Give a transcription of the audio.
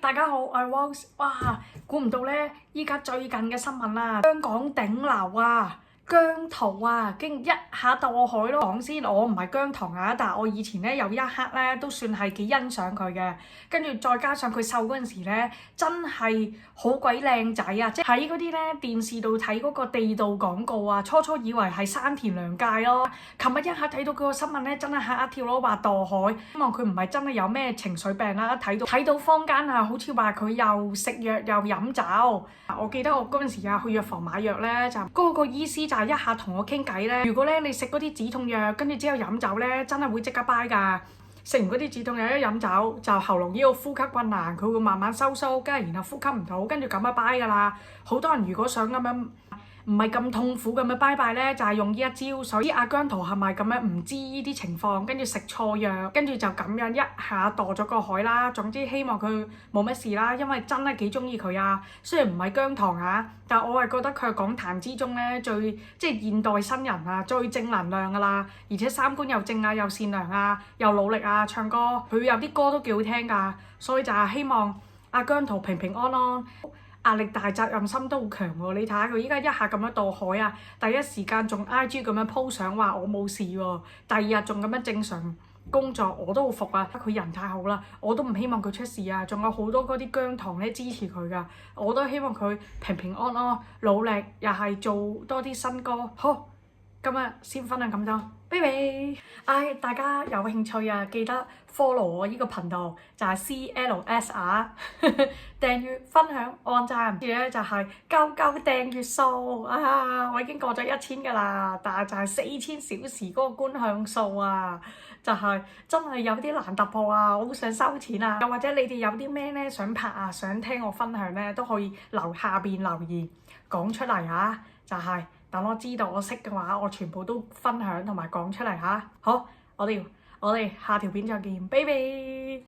大家好，我係 Rose。哇，估唔到咧，依家最近嘅新聞啊，香港頂流啊，姜濤啊，竟然一下墮海咯。講先，我唔係姜糖啊，但係我以前咧有一刻咧都算係幾欣賞佢嘅。跟住再加上佢瘦嗰陣時咧，真係好鬼靚仔啊！即係喺嗰啲咧電視度睇嗰個地道廣告啊，初初以為係山田涼介咯。琴日一下睇到佢個新聞咧，真係嚇一跳咯，話墮海。希望佢唔係真係有咩情緒病啦。睇到坊間啊，好似話佢又食藥又飲酒。我記得我嗰陣時啊去藥房買藥咧，就嗰個醫師就係一下同我傾偈咧。如果咧你食嗰啲止痛藥，跟住之後飲酒咧，真係會即刻掰㗎。食完嗰啲止痛藥一飲酒，就喉嚨呢個呼吸困難，佢會慢慢收縮，跟住然後呼吸唔到，跟住咁就掰㗎啦。好多人如果想咁樣唔係咁痛苦咁樣拜拜咧，就係用呢一招。所以阿姜濤係咪咁樣唔知呢啲情況，跟住食錯藥，跟住就咁樣一下墮咗個海啦。總之希望佢冇乜事啦，因為真係幾中意佢啊。雖然唔係姜糖啊，但我係覺得佢係港壇之中咧最即係現代新人啊，最正能量㗎啦。而且三觀又正啊，又善良啊，又努力啊，唱歌佢有啲歌都幾好聽㗎。所以就係希望阿姜濤平平安安。壓力大、責任心都好強喎，你睇下佢依家一下咁樣墮海啊，第一時間仲 IG 咁樣 po 相話我冇事喎，第二日仲咁樣正常工作，我都好服啊！佢人太好啦，我都唔希望佢出事啊，仲有好多嗰啲姜糖咧支持佢噶，我都希望佢平平安安，努力又係做多啲新歌。好，今日先分享咁多，拜拜！大家有興趣啊，記得 follow 我呢個頻道，就係 CLS 啊，訂閱、分享、按讚，跟住咧就係鳩鳩訂閱數啊！我已經過咗1000㗎啦，但係就係4000小時嗰個觀向數啊，就係真係有啲難突破啊！我好想收錢啊！又或者你哋有啲咩咧想拍啊，想聽我分享咧，都可以下邊留言講出嚟啊！就係等我知道我識嘅話，我全部都分享同埋講出嚟嚇。好，我哋下條片再見，拜拜。